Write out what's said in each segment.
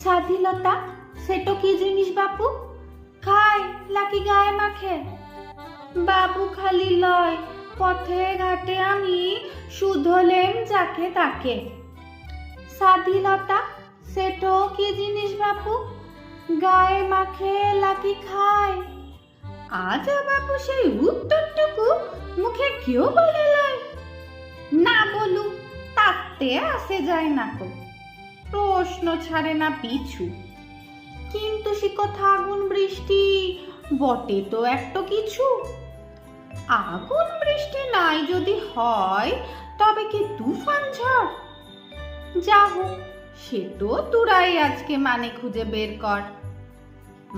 স্বাধীনতা সেটা কি জিনিস বাপু? খায় নাকি গায়ে মাখে? বাবু খালি লয়, পথে ঘাটে আমি শুধলেম যাকে তাকে। স্বাধীনতা সেটা কি জিনিস বাপু? গায়ে মাখে নাকি খায়? আজও বাপু সেই উত্তরটুকু মুখে কেউ বলে লয়। না বলু তাতে আসে যায় না কো, প্রশ্ন ছাড়ে না পিছু। কিন্তু সে কথা আগুন বৃষ্টি বটে তো একটা কিছু। আগুন বৃষ্টি নাই যদি হয় তবে কি তুফান ঝড়? যা হোক সে তো তোরাই আজকে মানে খুঁজে বের কর।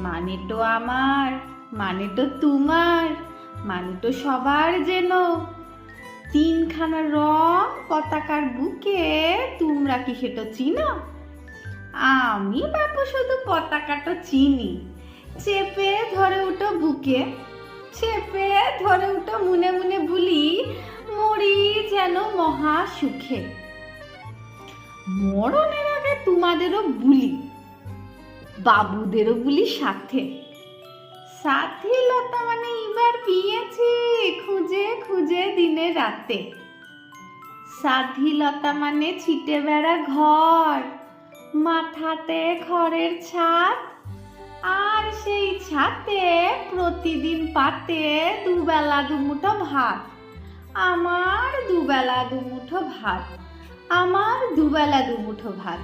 মানে তো আমার, মানে তো তোমার, মানে তো সবার যেন। তিনখানা রং পতাকার বুকে, তোমরা কি সেটা চিনো? আমি বাপু শুধু পতাকাটা চিনি। চেপে ধরে উঠো বুকে, চেপে ধরে উঠো মনে মনে ভুলি, মরি যেন মহা সুখে। মরণের আগে তোমাদেরও বুলি, বাবুদেরও বুলি সাথে। স্বাধীনতা মানে এবার পেয়েছি খুঁজে খুঁজে দিনে রাতে। স্বাধীনতা মানে ছিটে বেড়া ঘর, মাথাতে খড়ের ছাদ, আর সেই ছাতে প্রতিদিন পাতে দুবেলা দুমুঠো ভাত। আমার দুবেলা দুমুঠো ভাত, আমার দুবেলা দুমুঠো ভাত।